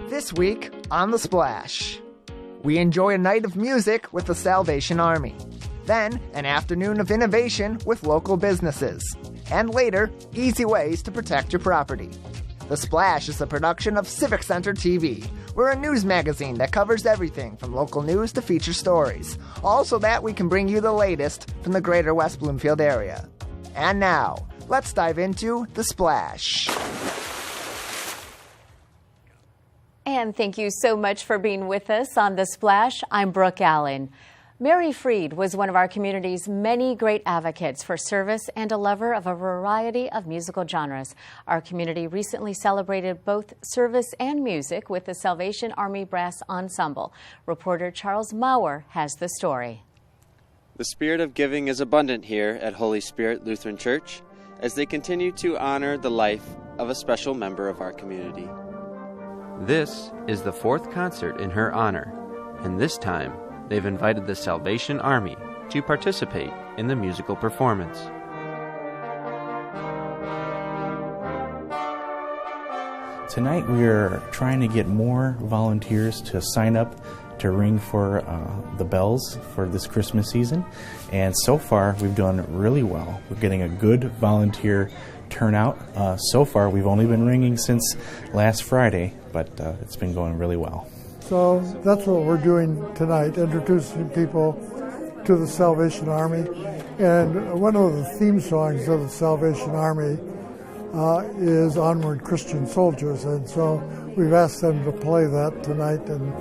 This week on The Splash, we enjoy a night of music with the Salvation Army. Then, an afternoon of innovation with local businesses. And later, easy ways to protect your property. The Splash is a production of Civic Center TV. We're a news magazine that covers everything from local news to feature stories. All so that we can bring you the latest from the greater West Bloomfield area. And now, let's dive into The Splash. And thank you so much for being with us on The Splash. I'm Brooke Allen. Mary Freed was one of our community's many great advocates for service and a lover of a variety of musical genres. Our community recently celebrated both service and music with the Salvation Army Brass Ensemble. Reporter Charles Maurer has the story. The spirit of giving is abundant here at Holy Spirit Lutheran Church as they continue to honor the life of a special member of our community. This is the fourth concert in her honor, and this time they've invited the Salvation Army to participate in the musical performance. Tonight we are trying to get more volunteers to sign up to ring for the bells for this Christmas season, and so far we've done really well. We're getting a good volunteer turnout. So far we've only been ringing since last Friday, but it's been going really well. So that's what we're doing tonight, introducing people to the Salvation Army. And one of the theme songs of the Salvation Army is Onward Christian Soldiers. And so we've asked them to play that tonight. And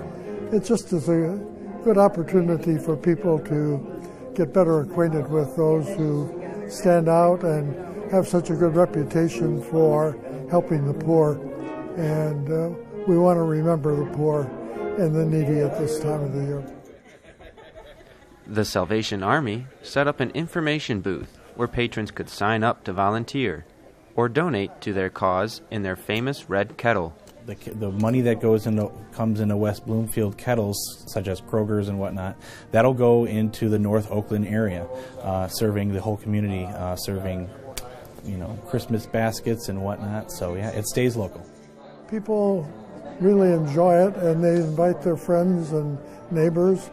it just is a good opportunity for people to get better acquainted with those who stand out and have such a good reputation for helping the poor. And we want to remember the poor and the needy at this time of the year. The Salvation Army set up an information booth where patrons could sign up to volunteer or donate to their cause in their famous red kettle. The money that comes into West Bloomfield kettles, such as Kroger's and whatnot, that'll go into the North Oakland area, serving the whole community, serving Christmas baskets and whatnot. So yeah, it stays local. People really enjoy it, and they invite their friends and neighbors.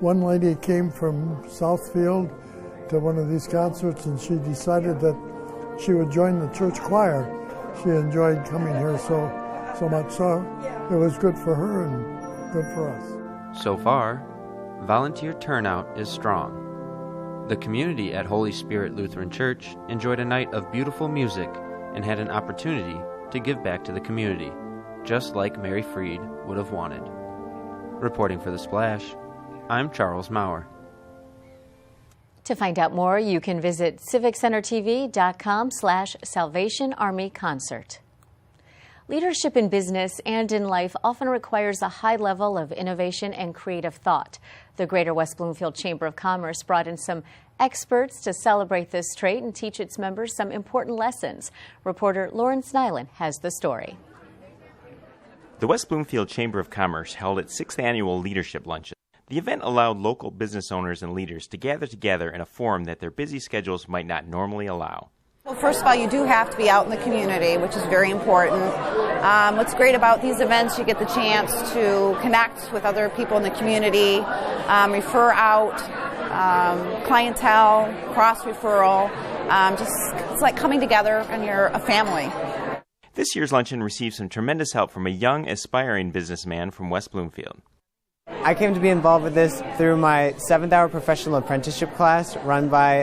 One lady came from Southfield to one of these concerts, and she decided that she would join the church choir. She enjoyed coming here so much, so it was good for her and good for us. So far, volunteer turnout is strong. The community at Holy Spirit Lutheran Church enjoyed a night of beautiful music and had an opportunity to give back to the community, just like Mary Freed would have wanted. Reporting for The Splash, I'm Charles Maurer. To find out more, you can visit civiccentertv.com/Salvation Army Concert. Leadership in business and in life often requires a high level of innovation and creative thought. The Greater West Bloomfield Chamber of Commerce brought in some experts to celebrate this trait and teach its members some important lessons. Reporter Lawrence Nyland has the story. The West Bloomfield Chamber of Commerce held its 6th annual Leadership Luncheon. The event allowed local business owners and leaders to gather together in a forum that their busy schedules might not normally allow. Well, first of all, you do have to be out in the community, which is very important. What's great about these events, you get the chance to connect with other people in the community, refer out, clientele, cross-referral. It's like coming together and you're a family. This year's luncheon received some tremendous help from a young, aspiring businessman from West Bloomfield. I came to be involved with this through my 7th hour professional apprenticeship class run by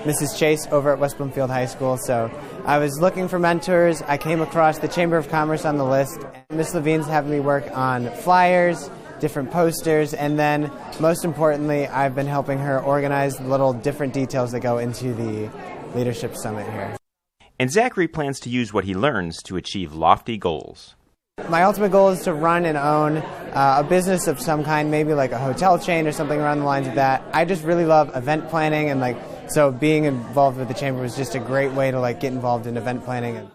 Mrs. Chase over at West Bloomfield High School. So I was looking for mentors. I came across the Chamber of Commerce on the list. Ms. Levine's having me work on flyers, different posters, and then most importantly, I've been helping her organize the little different details that go into the Leadership Summit here. And Zachary plans to use what he learns to achieve lofty goals. My ultimate goal is to run and own a business of some kind, maybe like a hotel chain or something around the lines of that. I just really love event planning, and so being involved with the Chamber was just a great way to get involved in event planning.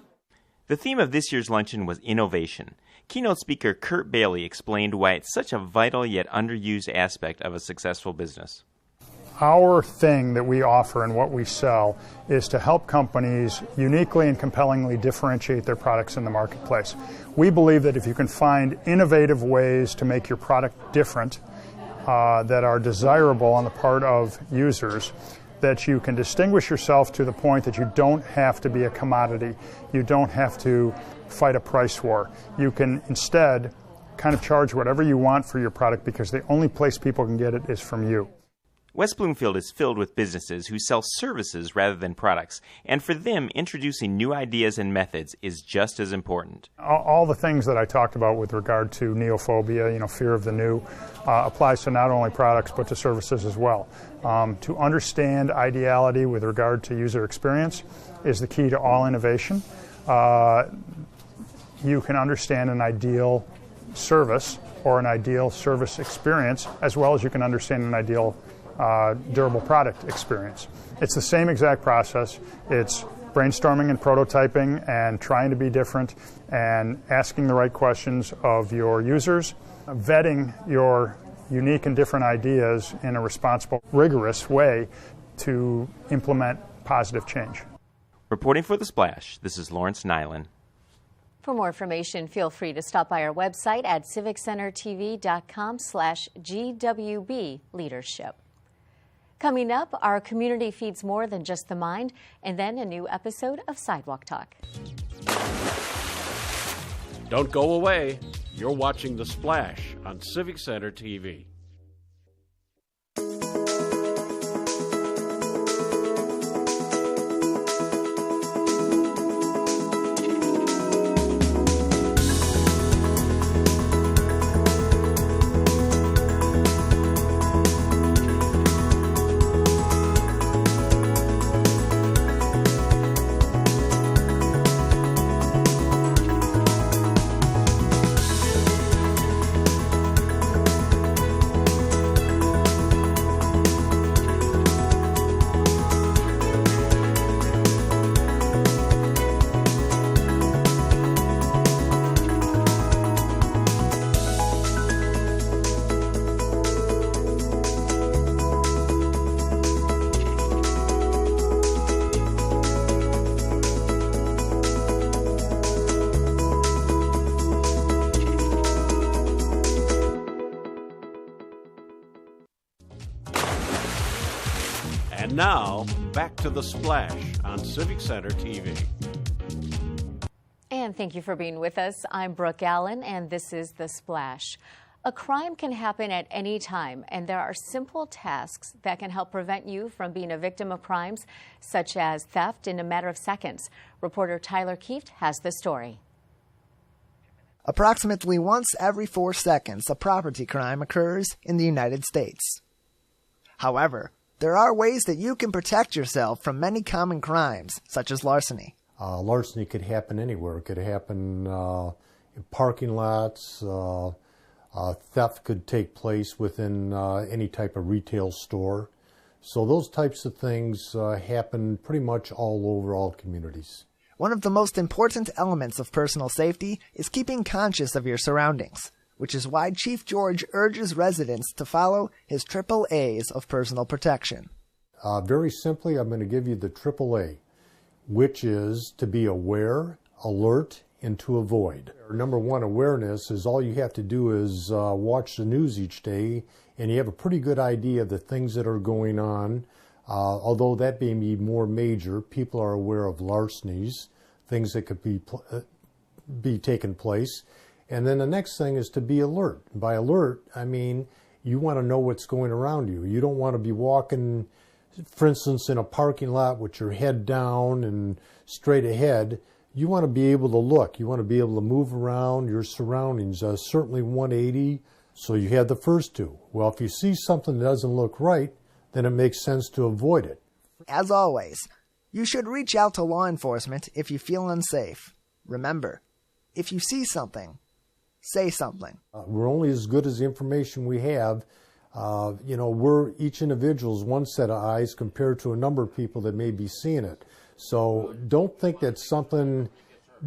The theme of this year's luncheon was innovation. Keynote speaker Kurt Bailey explained why it's such a vital yet underused aspect of a successful business. Our thing that we offer and what we sell is to help companies uniquely and compellingly differentiate their products in the marketplace. We believe that if you can find innovative ways to make your product different that are desirable on the part of users, that you can distinguish yourself to the point that you don't have to be a commodity. You don't have to fight a price war. You can instead kind of charge whatever you want for your product because the only place people can get it is from you. West Bloomfield is filled with businesses who sell services rather than products, and for them, introducing new ideas and methods is just as important. All the things that I talked about with regard to neophobia, fear of the new, applies to not only products but to services as well. To understand ideality with regard to user experience is the key to all innovation. You can understand an ideal service or an ideal service experience as well as you can understand an ideal durable product experience. It's the same exact process. It's brainstorming and prototyping and trying to be different and asking the right questions of your users, vetting your unique and different ideas in a responsible, rigorous way to implement positive change. Reporting for The Splash, this is Lawrence Nyland. For more information, feel free to stop by our website at civiccentertv.com/GWB Leadership. Coming up, our community feeds more than just the mind, and then a new episode of Sidewalk Talk. Don't go away. You're watching The Splash on Civic Center TV. And now, back to The Splash on Civic Center TV. And thank you for being with us. I'm Brooke Allen, and this is The Splash. A crime can happen at any time, and there are simple tasks that can help prevent you from being a victim of crimes, such as theft, in a matter of seconds. Reporter Tyler Kieft has the story. Approximately once every 4 seconds, a property crime occurs in the United States. However, there are ways that you can protect yourself from many common crimes, such as larceny. Larceny could happen anywhere. It could happen in parking lots. Theft could take place within any type of retail store. So those types of things happen pretty much all over all communities. One of the most important elements of personal safety is keeping conscious of your surroundings, which is why Chief George urges residents to follow his triple A's of personal protection. Very simply, I'm going to give you the triple A, which is to be aware, alert, and to avoid. Number one, awareness is all you have to do is watch the news each day, and you have a pretty good idea of the things that are going on. Although that may be more major, people are aware of larcenies, things that could be taking place. And then the next thing is to be alert. By alert, I mean you want to know what's going around you. You don't want to be walking, for instance, in a parking lot with your head down and straight ahead. You want to be able to look. You want to be able to move around your surroundings, certainly 180. So you have the first two. Well, if you see something that doesn't look right, then it makes sense to avoid it. As always, you should reach out to law enforcement if you feel unsafe. Remember, if you see something, say something. We're only as good as the information we have. We're each individual's one set of eyes compared to a number of people that may be seeing it. So don't think that something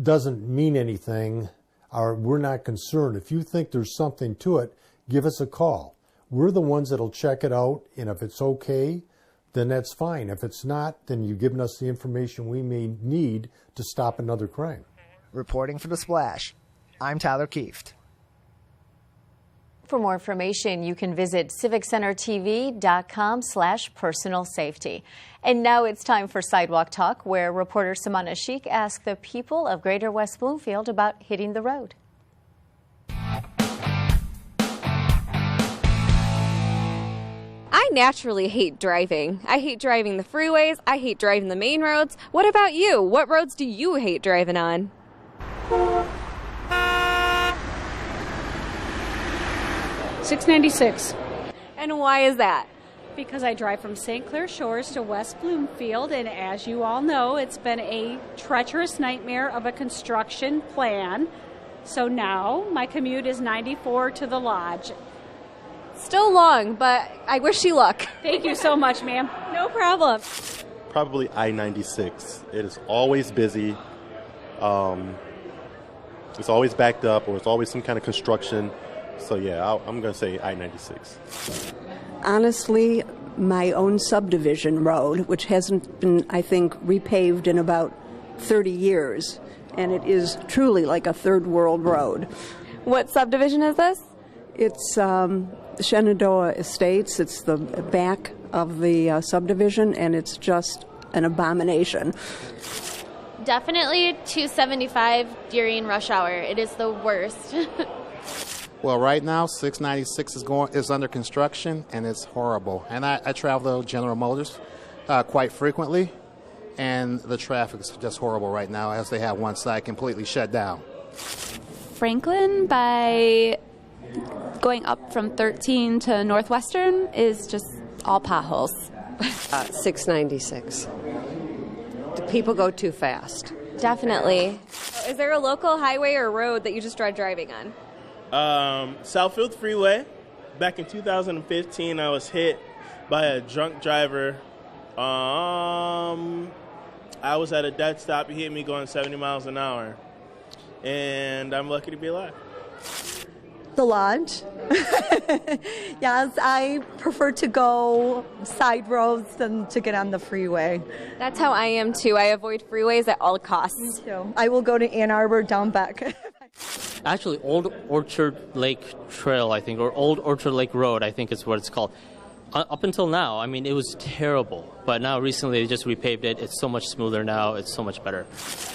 doesn't mean anything or we're not concerned. If you think there's something to it, give us a call. We're the ones that'll check it out, and if it's okay, then that's fine. If it's not, then you've given us the information we may need to stop another crime. Reporting for The Splash, I'm Tyler Kieft. For more information, you can visit civiccentertv.com/personal safety. And now it's time for Sidewalk Talk, where reporter Samana Sheikh asks the people of Greater West Bloomfield about hitting the road. I naturally hate driving. I hate driving the freeways. I hate driving the main roads. What about you? What roads do you hate driving on? 696. And why is that? Because I drive from St. Clair Shores to West Bloomfield, and as you all know, it's been a treacherous nightmare of a construction plan. So now my commute is 94 to the lodge. Still long, but I wish you luck. Thank you so much, ma'am. No problem. Probably I-96. It is always busy. It's always backed up, or it's always some kind of construction. So yeah, I'm going to say I-96. Honestly, my own subdivision road, which hasn't been, I think, repaved in about 30 years, and it is truly like a third world road. What subdivision is this? It's Shenandoah Estates. It's the back of the subdivision, and it's just an abomination. Definitely 275 during rush hour. It is the worst. Well, right now, 696 is under construction, and it's horrible. And I travel to General Motors quite frequently, and the traffic is just horrible right now as they have one side completely shut down. Franklin, by going up from 13 to Northwestern, is just all potholes. 696. Do people go too fast? Definitely. Is there a local highway or road that you just dread driving on? Southfield Freeway. Back in 2015, I was hit by a drunk driver. I was at a dead stop. He hit me going 70 miles an hour. And I'm lucky to be alive. The lodge. Yes, I prefer to go side roads than to get on the freeway. That's how I am too. I avoid freeways at all costs. Me too. I will go to Ann Arbor, down back. Actually, Old Orchard Lake Trail, I think, or Old Orchard Lake Road, I think is what it's called. Up until now, I mean, it was terrible. But now recently they just repaved it. It's so much smoother now. It's so much better.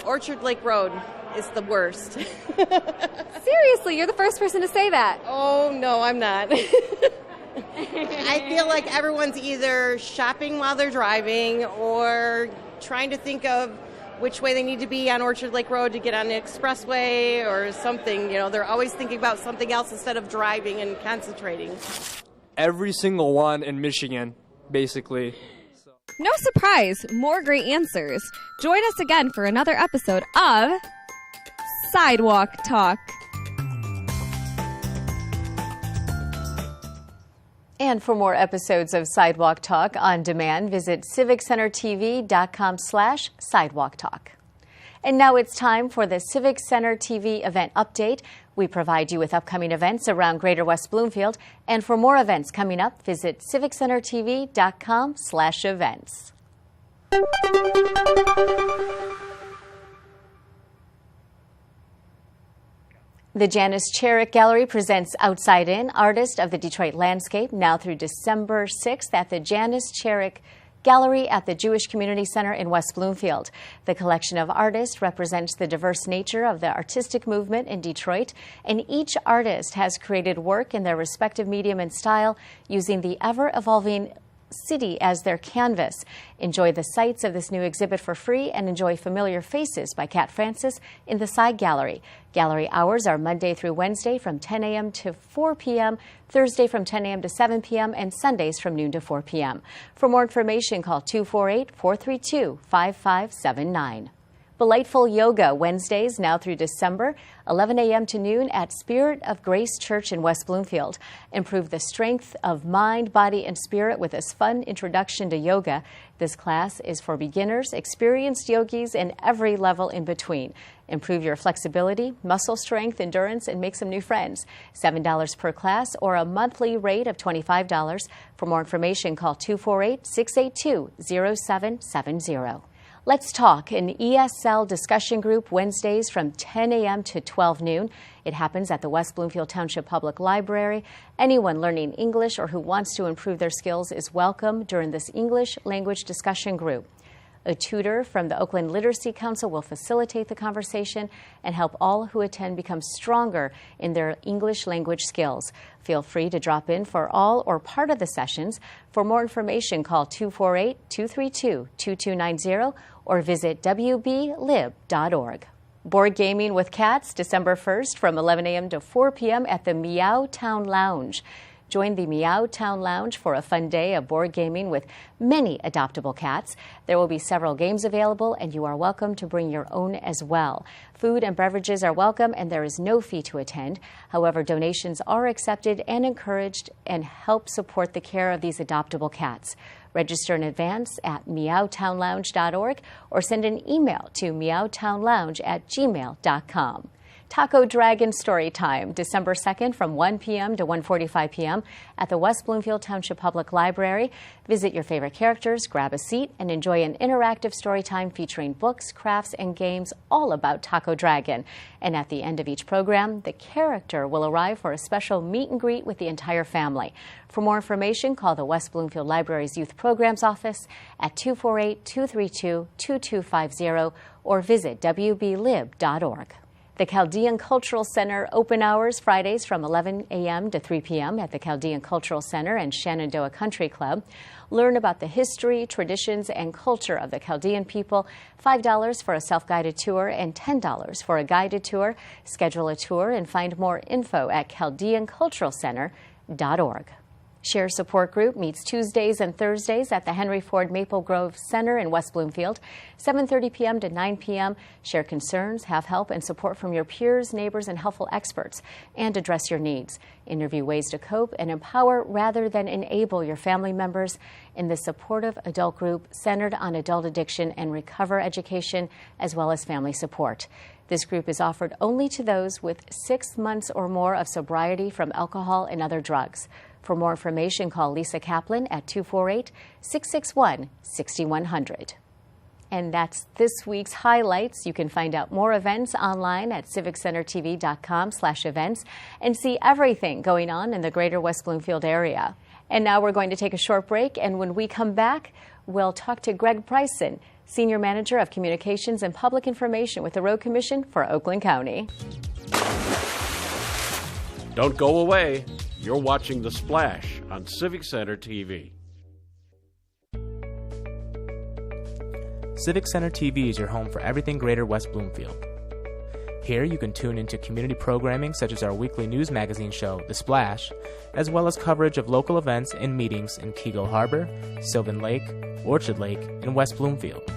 Orchard Lake Road is the worst. Seriously, you're the first person to say that. Oh, no, I'm not. I feel like everyone's either shopping while they're driving or trying to think of which way they need to be on Orchard Lake Road to get on the expressway or something. You know, they're always thinking about something else instead of driving and concentrating. Every single one in Michigan, basically. No surprise, more great answers. Join us again for another episode of Sidewalk Talk. And for more episodes of Sidewalk Talk on demand, visit civiccentertv.com/Sidewalk Talk. And now it's time for the Civic Center TV event update. We provide you with upcoming events around Greater West Bloomfield. And for more events coming up, visit civiccentertv.com/events. The Janice Cherick Gallery presents Outside In, Artist of the Detroit Landscape, now through December 6th at the Janice Cherick Gallery at the Jewish Community Center in West Bloomfield. The collection of artists represents the diverse nature of the artistic movement in Detroit, and each artist has created work in their respective medium and style using the ever-evolving city as their canvas. Enjoy the sights of this new exhibit for free and enjoy Familiar Faces by Cat Francis in the side gallery. Gallery hours are Monday through Wednesday from 10 a.m. to 4 p.m., Thursday from 10 a.m. to 7 p.m., and Sundays from noon to 4 p.m. For more information, call 248-432-5579. Delightful Yoga Wednesdays now through December, 11 a.m. to noon at Spirit of Grace Church in West Bloomfield. Improve the strength of mind, body, and spirit with this fun introduction to yoga. This class is for beginners, experienced yogis, and every level in between. Improve your flexibility, muscle strength, endurance, and make some new friends. $7 per class or a monthly rate of $25. For more information, call 248-682-0770. Let's Talk, an ESL discussion group Wednesdays from 10 a.m. to 12 noon. It happens at the West Bloomfield Township Public Library. Anyone learning English or who wants to improve their skills is welcome during this English language discussion group. A tutor from the Oakland Literacy Council will facilitate the conversation and help all who attend become stronger in their English language skills. Feel free to drop in for all or part of the sessions. For more information, call 248-232-2290 or visit wblib.org. Board Gaming with Cats, December 1st from 11 a.m. to 4 p.m. at the Meow Town Lounge. Join the Meow Town Lounge for a fun day of board gaming with many adoptable cats. There will be several games available, and you are welcome to bring your own as well. Food and beverages are welcome, and there is no fee to attend. However, donations are accepted and encouraged and help support the care of these adoptable cats. Register in advance at meowtownlounge.org or send an email to meowtownlounge@gmail.com. Taco Dragon Story Time, December 2nd from 1 p.m. to 1:45 p.m. at the West Bloomfield Township Public Library. Visit your favorite characters, grab a seat, and enjoy an interactive story time featuring books, crafts, and games all about Taco Dragon. And at the end of each program, the character will arrive for a special meet and greet with the entire family. For more information, call the West Bloomfield Library's Youth Programs Office at 248-232-2250 or visit wblib.org. The Chaldean Cultural Center open hours Fridays from 11 a.m. to 3 p.m. at the Chaldean Cultural Center and Shenandoah Country Club. Learn about the history, traditions, and culture of the Chaldean people. $5 for a self-guided tour and $10 for a guided tour. Schedule a tour and find more info at chaldeanculturalcenter.org. Share Support Group meets Tuesdays and Thursdays at the Henry Ford Maple Grove Center in West Bloomfield, 7:30 p.m. to 9 p.m. Share concerns, have help and support from your peers, neighbors, and helpful experts, and address your needs. Interview ways to cope and empower rather than enable your family members in the supportive adult group centered on adult addiction and recover education, as well as family support. This group is offered only to those with 6 months or more of sobriety from alcohol and other drugs. For more information, call Lisa Kaplan at 248-661-6100. And that's this week's highlights. You can find out more events online at civiccentertv.com/events and see everything going on in the greater West Bloomfield area. And now we're going to take a short break, and when we come back, we'll talk to Craig Bryson, Senior Manager of Communications and Public Information with the Road Commission for Oakland County. Don't go away. You're watching The Splash on Civic Center TV. Civic Center TV is your home for everything Greater West Bloomfield. Here you can tune into community programming such as our weekly news magazine show, The Splash, as well as coverage of local events and meetings in Keego Harbor, Sylvan Lake, Orchard Lake, and West Bloomfield.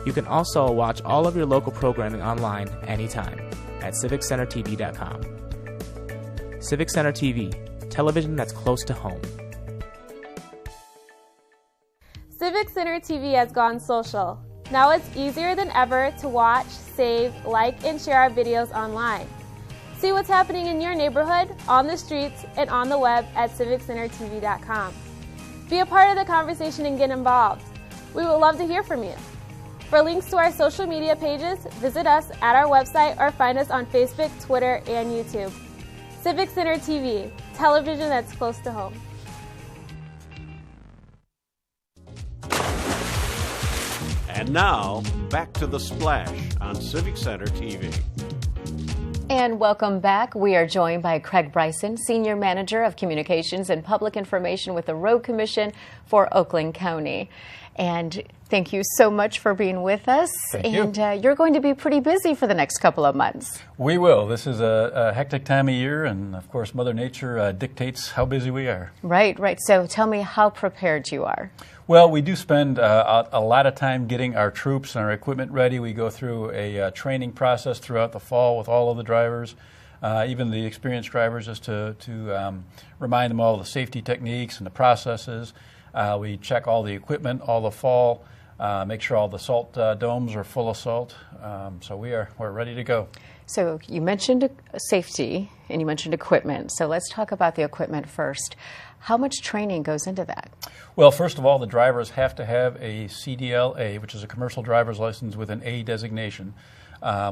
You can also watch all of your local programming online anytime at civiccentertv.com. Civic Center TV, television that's close to home. Civic Center TV has gone social. Now it's easier than ever to watch, save, like, and share our videos online. See what's happening in your neighborhood, on the streets, and on the web at civiccentertv.com. Be a part of the conversation and get involved. We would love to hear from you. For links to our social media pages, visit us at our website or find us on Facebook, Twitter, and YouTube. Civic Center TV, television that's close to home. And now, back to The Splash on Civic Center TV. And welcome back. We are joined by Craig Bryson, Senior Manager of Communications and Public Information with the Road Commission for Oakland County. And thank you so much for being with us. Thank you. And you're going to be pretty busy for the next couple of months. We will. This is a hectic time of year, and of course, Mother Nature dictates how busy we are. Right, right. So tell me how prepared you are. Well, we do spend a lot of time getting our troops and our equipment ready. We go through a training process throughout the fall with all of the drivers, even the experienced drivers, just to remind them all the safety techniques and the processes. We check all the equipment all the fall, make sure all the salt domes are full of salt. So we're ready to go. So you mentioned safety and you mentioned equipment. So let's talk about the equipment first. How much training goes into that? Well, first of all, the drivers have to have a CDLA, which is a commercial driver's license with an A designation,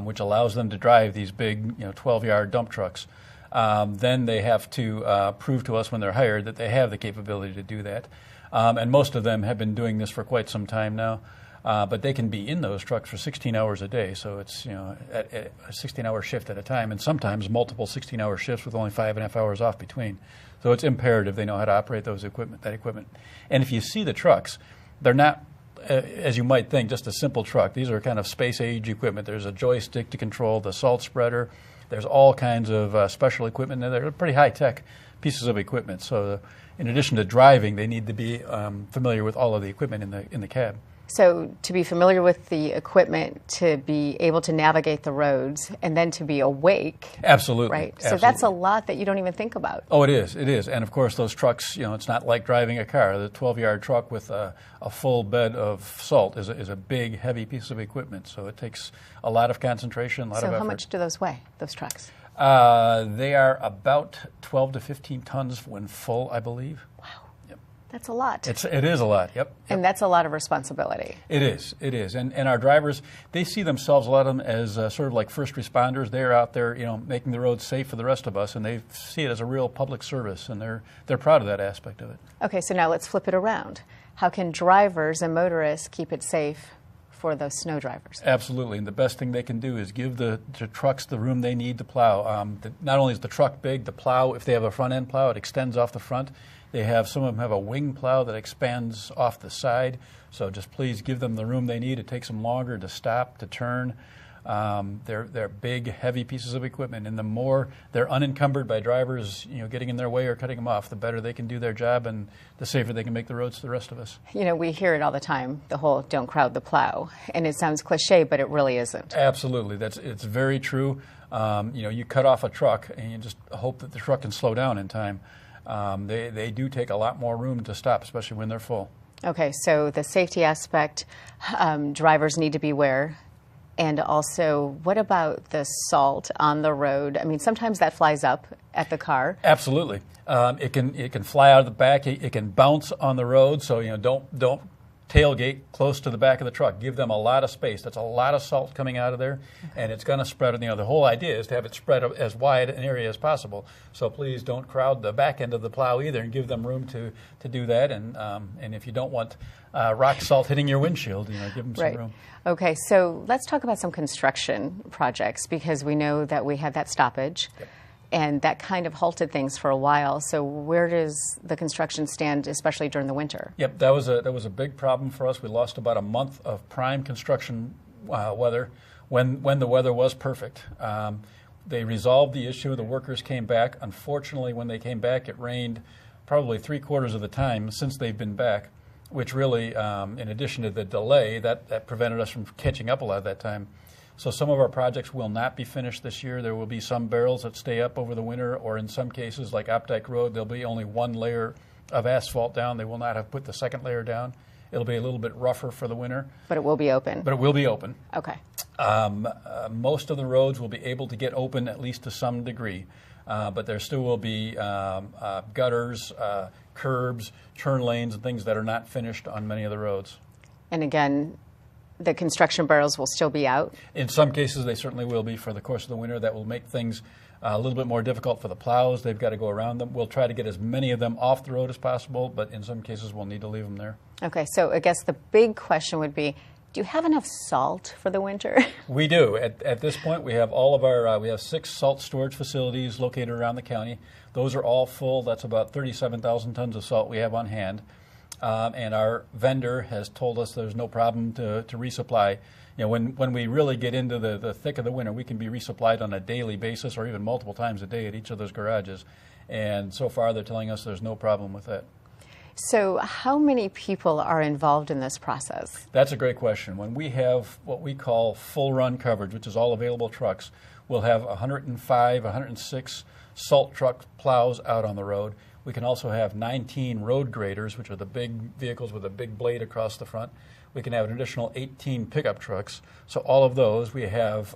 which allows them to drive these big, 12-yard dump trucks. Then they have to prove to us when they're hired that they have the capability to do that. And most of them have been doing this for quite some time now. But they can be in those trucks for 16 hours a day, so it's a 16-hour shift at a time, and sometimes multiple 16-hour shifts with only 5.5 hours off between. So it's imperative they know how to operate that equipment. And if you see the trucks, they're not, as you might think, just a simple truck. These are kind of space-age equipment. There's a joystick to control the salt spreader. There's all kinds of special equipment in there. They're pretty high-tech pieces of equipment. So in addition to driving, they need to be familiar with all of the equipment in the cab. So to be familiar with the equipment, to be able to navigate the roads, and then to be awake. Absolutely. Right. Absolutely. So that's a lot that you don't even think about. Oh, it is. It is. And of course, those trucks, it's not like driving a car. The 12-yard truck with a full bed of salt is a big, heavy piece of equipment. So it takes a lot of concentration, a lot of effort. So how much do those weigh, those trucks? They are about 12 to 15 tons when full, I believe. Wow. That's a lot. It is a lot, yep. And that's a lot of responsibility. It is. And our drivers, they see themselves, a lot of them, as sort of like first responders. They're out there, making the roads safe for the rest of us, and they see it as a real public service, and they're proud of that aspect of it. Okay, so now let's flip it around. How can drivers and motorists keep it safe for those snow drivers? Absolutely, and the best thing they can do is give the trucks the room they need to plow. Not only is the truck big, the plow, if they have a front-end plow, it extends off the front. Some of them have a wing plow that expands off the side, so just please give them the room they need. It takes them longer to stop, to turn. They're big, heavy pieces of equipment, and the more they're unencumbered by drivers, getting in their way or cutting them off, the better they can do their job and the safer they can make the roads to the rest of us. We hear it all the time, the whole "don't crowd the plow," and it sounds cliche, but it really isn't. Absolutely, it's very true. You cut off a truck, and you just hope that the truck can slow down in time. They do take a lot more room to stop, especially when they're full. Okay, so the safety aspect, drivers need to beware. And also, what about the salt on the road? I mean, sometimes that flies up at the car. Absolutely. It can fly out of the back. It can bounce on the road, so don't tailgate close to the back of the truck. Give them a lot of space. That's a lot of salt coming out of there, and it's going to spread. The whole idea is to have it spread as wide an area as possible. So please don't crowd the back end of the plow either, and give them room to do that. And if you don't want rock salt hitting your windshield, give them some room. Okay, so let's talk about some construction projects, because we know that we had that stoppage. Yep. And that kind of halted things for a while. So where does the construction stand, especially during the winter? Yep, that was a big problem for us. We lost about a month of prime construction weather when the weather was perfect. They resolved the issue. The workers came back. Unfortunately, when they came back, it rained probably 3/4 of the time since they've been back, which really, in addition to the delay, that prevented us from catching up a lot of that time. So some of our projects will not be finished this year. There will be some barrels that stay up over the winter, or in some cases, like Opdyke Road, there'll be only one layer of asphalt down. They will not have put the second layer down. It'll be a little bit rougher for the winter. But it will be open. But it will be open. Okay. Most of the roads will be able to get open, at least to some degree. But there still will be gutters, curbs, turn lanes, and things that are not finished on many of the roads. And again, the construction barrels will still be out? In some cases, they certainly will be for the course of the winter. That will make things a little bit more difficult for the plows. They've got to go around them. We'll try to get as many of them off the road as possible, but in some cases, we'll need to leave them there. Okay, so I guess the big question would be, do you have enough salt for the winter? We do. At this point, we have all of our, we have 6 salt storage facilities located around the county. Those are all full. That's about 37,000 tons of salt we have on hand. and our vendor has told us there's no problem to resupply. You know, when we really get into the thick of the winter, we can be resupplied on a daily basis or even multiple times a day at each of those garages. And so far, they're telling us there's no problem with that. So how many people are involved in this process? That's a great question. When we have what we call full run coverage, which is all available trucks, we'll have 105, 106 salt truck plows out on the road. We can also have 19 road graders, which are the big vehicles with a big blade across the front. We can have an additional 18 pickup trucks. So all of those, we have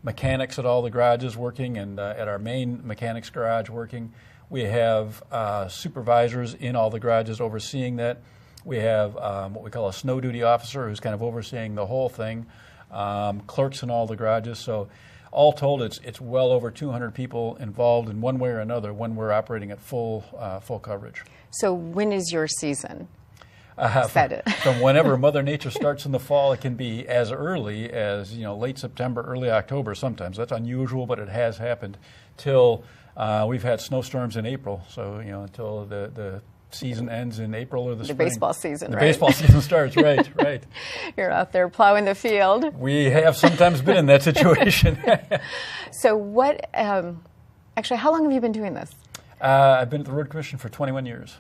mechanics at all the garages working, and at our main mechanics garage working. We have supervisors in all the garages overseeing that. We have what we call a snow duty officer who's kind of overseeing the whole thing, clerks in all the garages. So all told, it's well over 200 people involved in one way or another when we're operating at full coverage. So when is your season? From whenever Mother Nature starts in the fall, it can be as early as late September, early October sometimes. That's unusual, but it has happened till we've had snowstorms in April. So until the season ends in April or the spring. The baseball season, the right? Baseball season starts, right. You're out there plowing the field. We have sometimes been in that situation. So what, actually, how long have you been doing this? I've been at the Road Commission for 21 years.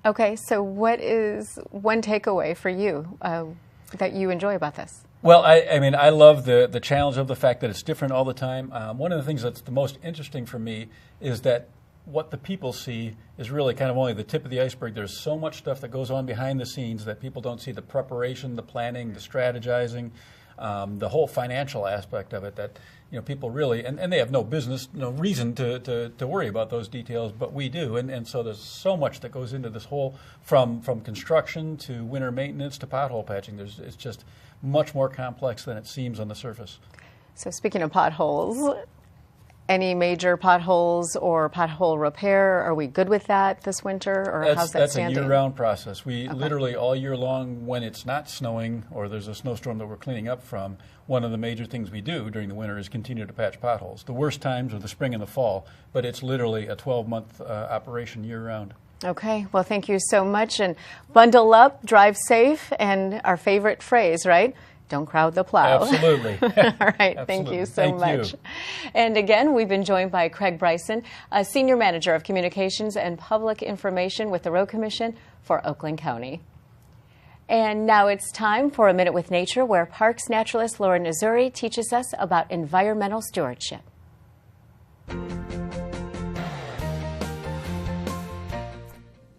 Okay, so what is one takeaway for you that you enjoy about this? Well, I mean, I love the challenge of the fact that it's different all the time. One of the things that's the most interesting for me is that what the people see is really kind of only the tip of the iceberg. There's so much stuff that goes on behind the scenes that people don't see: the preparation, the planning, the strategizing, the whole financial aspect of it that people really, and they have no reason to worry about those details, but we do. And so there's so much that goes into this whole, from construction to winter maintenance to pothole patching. It's just much more complex than it seems on the surface. So speaking of potholes, any major potholes or pothole repair? Are we good with that this winter, or how's that standing? That's a year-round process. We literally all year long, when it's not snowing or there's a snowstorm that we're cleaning up from, one of the major things we do during the winter is continue to patch potholes. The worst times are the spring and the fall, but it's literally a 12-month operation year-round. Okay, well, thank you so much, and bundle up, drive safe, and our favorite phrase, right? Don't crowd the plow. Absolutely. All right, Absolutely. Thank you so much. Thank you. And again, we've been joined by Craig Bryson, a Senior Manager of Communications and Public Information with the Road Commission for Oakland County. And now it's time for A Minute with Nature, where Parks naturalist Laura Nazuri teaches us about environmental stewardship.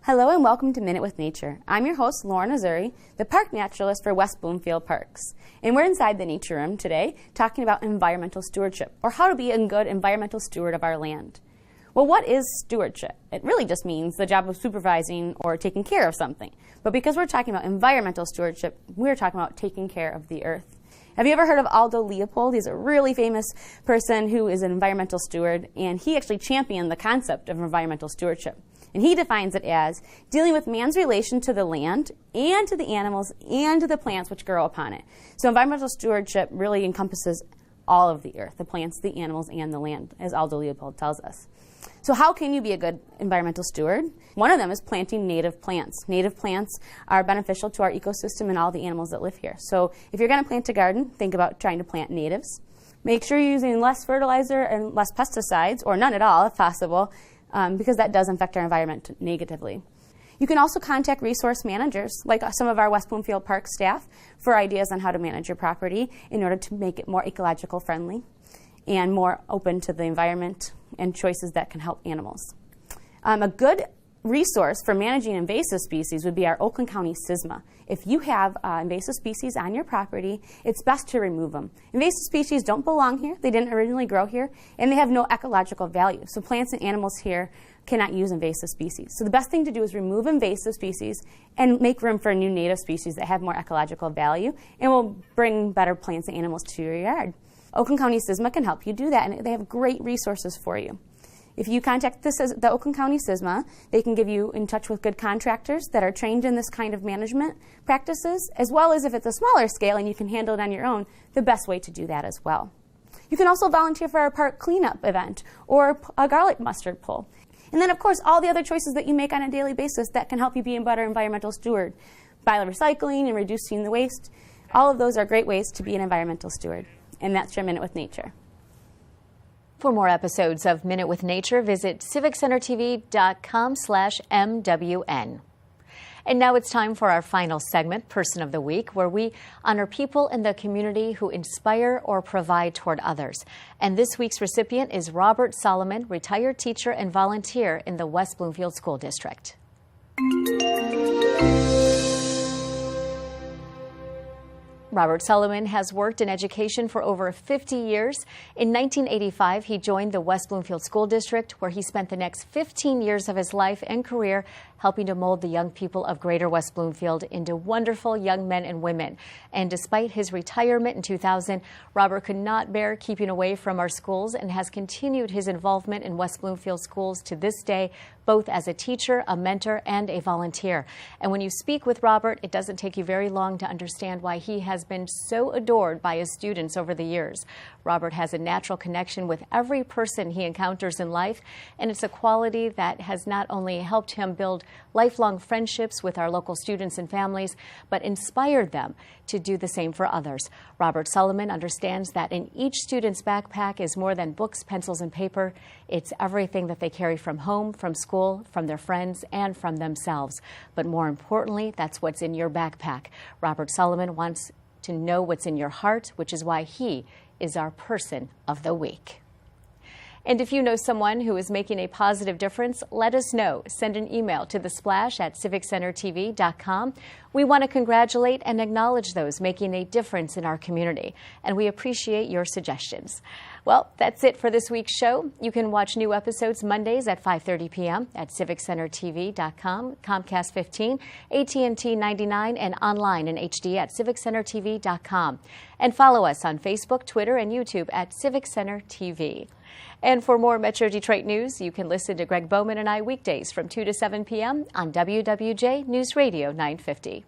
Hello and welcome to Minute with Nature. I'm your host, Laura Nazuri, the park naturalist for West Bloomfield Parks. And we're inside the nature room today talking about environmental stewardship, or how to be a good environmental steward of our land. Well, what is stewardship? It really just means the job of supervising or taking care of something. But because we're talking about environmental stewardship, we're talking about taking care of the earth. Have you ever heard of Aldo Leopold? He's a really famous person who is an environmental steward, and he actually championed the concept of environmental stewardship. And he defines it as dealing with man's relation to the land and to the animals and to the plants which grow upon it. So environmental stewardship really encompasses all of the earth, the plants, the animals, and the land, as Aldo Leopold tells us. So how can you be a good environmental steward? One of them is planting native plants. Native plants are beneficial to our ecosystem and all the animals that live here. So if you're going to plant a garden, think about trying to plant natives. Make sure you're using less fertilizer and less pesticides, or none at all if possible, because that does affect our environment negatively. You can also contact resource managers, like some of our West Bloomfield Park staff, for ideas on how to manage your property in order to make it more ecological friendly and more open to the environment and choices that can help animals. A good resource for managing invasive species would be our Oakland County SISMA. If you have invasive species on your property, it's best to remove them. Invasive species don't belong here, they didn't originally grow here, and they have no ecological value. So plants and animals here cannot use invasive species. So the best thing to do is remove invasive species and make room for new native species that have more ecological value and will bring better plants and animals to your yard. Oakland County SISMA can help you do that, and they have great resources for you. If you contact the Oakland County SISMA, they can give you in touch with good contractors that are trained in this kind of management practices, as well as if it's a smaller scale and you can handle it on your own, the best way to do that as well. You can also volunteer for our park cleanup event or a garlic mustard pull. And then, of course, all the other choices that you make on a daily basis that can help you be a better environmental steward. By recycling and reducing the waste, all of those are great ways to be an environmental steward. And that's your Minute with Nature. For more episodes of Minute with Nature, visit civiccentertv.com/MWN. And now it's time for our final segment, Person of the Week, where we honor people in the community who inspire or provide toward others. And this week's recipient is Robert Solomon, retired teacher and volunteer in the West Bloomfield School District. Robert Solomon has worked in education for over 50 years. In 1985, he joined the West Bloomfield School District, where he spent the next 15 years of his life and career helping to mold the young people of Greater West Bloomfield into wonderful young men and women. And despite his retirement in 2000, Robert could not bear keeping away from our schools and has continued his involvement in West Bloomfield schools to this day, both as a teacher, a mentor, and a volunteer. And when you speak with Robert, it doesn't take you very long to understand why he has been so adored by his students over the years. Robert has a natural connection with every person he encounters in life, and it's a quality that has not only helped him build lifelong friendships with our local students and families, but inspired them to do the same for others. Robert Solomon understands that in each student's backpack is more than books, pencils, and paper. It's everything that they carry from home, from school, from their friends, and from themselves. But more importantly, that's what's in your backpack. Robert Solomon wants to know what's in your heart, which is why he is our Person of the Week. And if you know someone who is making a positive difference, let us know. Send an email to thesplash@civiccentertv.com. We want to congratulate and acknowledge those making a difference in our community, and we appreciate your suggestions. Well, that's it for this week's show. You can watch new episodes Mondays at 5:30 p.m. at civiccentertv.com, Comcast 15, AT&T 99, and online in HD at civiccentertv.com. And follow us on Facebook, Twitter, and YouTube at Civic Center TV. And for more Metro Detroit news, you can listen to Greg Bowman and I weekdays from 2 to 7 p.m. on WWJ News Radio 950.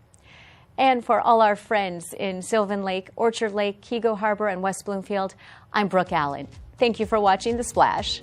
And for all our friends in Sylvan Lake, Orchard Lake, Kego Harbor, and West Bloomfield, I'm Brooke Allen. Thank you for watching The Splash.